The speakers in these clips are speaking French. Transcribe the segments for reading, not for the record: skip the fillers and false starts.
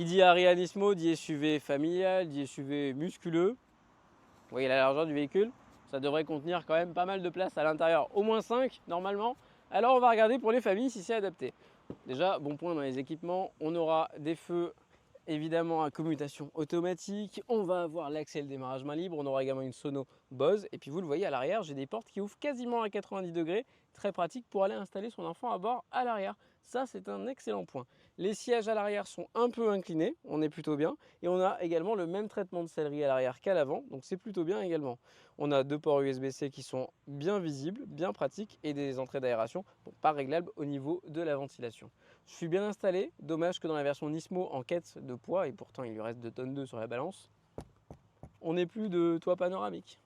Qui dit Ariya Nismo dit SUV familial, dit SUV musculeux. Vous voyez la largeur du véhicule, ça devrait contenir quand même pas mal de place à l'intérieur, au moins 5 normalement. Alors on va regarder pour les familles si c'est adapté. Déjà, bon point dans les équipements, on aura des feux évidemment à commutation automatique, on va avoir l'accès le démarrage main libre, on aura également une sono Bose et puis vous le voyez à l'arrière, j'ai des portes qui ouvrent quasiment à 90 degrés, très pratique pour aller installer son enfant à bord à l'arrière. Ça c'est un excellent point. Les sièges à l'arrière sont un peu inclinés, on est plutôt bien et on a également le même traitement de sellerie à l'arrière qu'à l'avant, donc c'est plutôt bien également. On a deux ports USB-C qui sont bien visibles, bien pratiques et des entrées d'aération, donc pas réglables au niveau de la ventilation. Je suis bien installé, dommage que dans la version Nismo en quête de poids, et pourtant il lui reste 2,2 tonnes sur la balance, on n'ait plus de toit panoramique.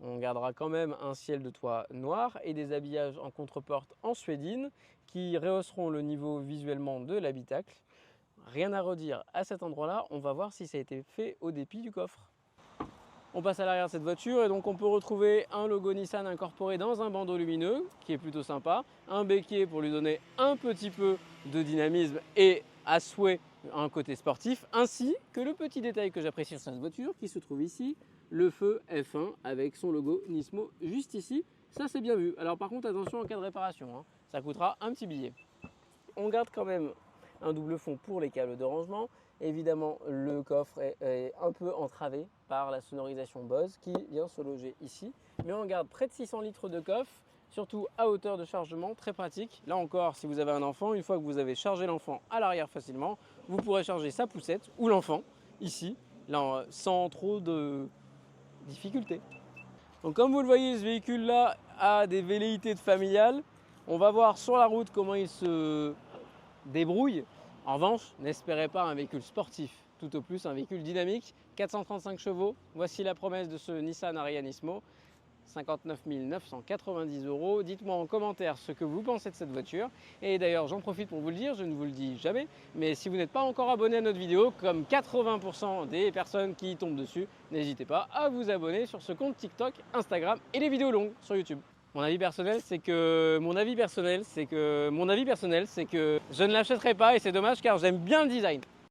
On gardera quand même un ciel de toit noir et des habillages en contreporte en suédine qui rehausseront le niveau visuellement de l'habitacle. Rien à redire à cet endroit-là, on va voir si ça a été fait au dépit du coffre. On passe à l'arrière de cette voiture et donc on peut retrouver un logo Nissan incorporé dans un bandeau lumineux qui est plutôt sympa, un béquier pour lui donner un petit peu de dynamisme et à souhait un côté sportif, ainsi que le petit détail que j'apprécie sur cette voiture qui se trouve ici, le feu F1 avec son logo Nismo juste ici, ça c'est bien vu. Alors par contre attention en cas de réparation, hein, ça coûtera un petit billet. On garde quand même un double fond pour les câbles de rangement. Évidemment, le coffre est un peu entravé par la sonorisation Bose qui vient se loger ici. Mais on garde près de 600 litres de coffre, surtout à hauteur de chargement, très pratique. Là encore, si vous avez un enfant, une fois que vous avez chargé l'enfant à l'arrière facilement, vous pourrez charger sa poussette ou l'enfant ici, là, sans trop de difficultés. Donc comme vous le voyez, ce véhicule-là a des velléités de familial. On va voir sur la route comment il se débrouille. En revanche, n'espérez pas un véhicule sportif, tout au plus un véhicule dynamique, 435 chevaux. Voici la promesse de ce Nissan Ariya Nismo, 59 990 €. Dites-moi en commentaire ce que vous pensez de cette voiture. Et d'ailleurs, j'en profite pour vous le dire, je ne vous le dis jamais, mais si vous n'êtes pas encore abonné à notre vidéo, comme 80% des personnes qui tombent dessus, n'hésitez pas à vous abonner sur ce compte TikTok, Instagram et les vidéos longues sur YouTube. Mon avis personnel, c'est que je ne l'achèterai pas et c'est dommage car j'aime bien le design.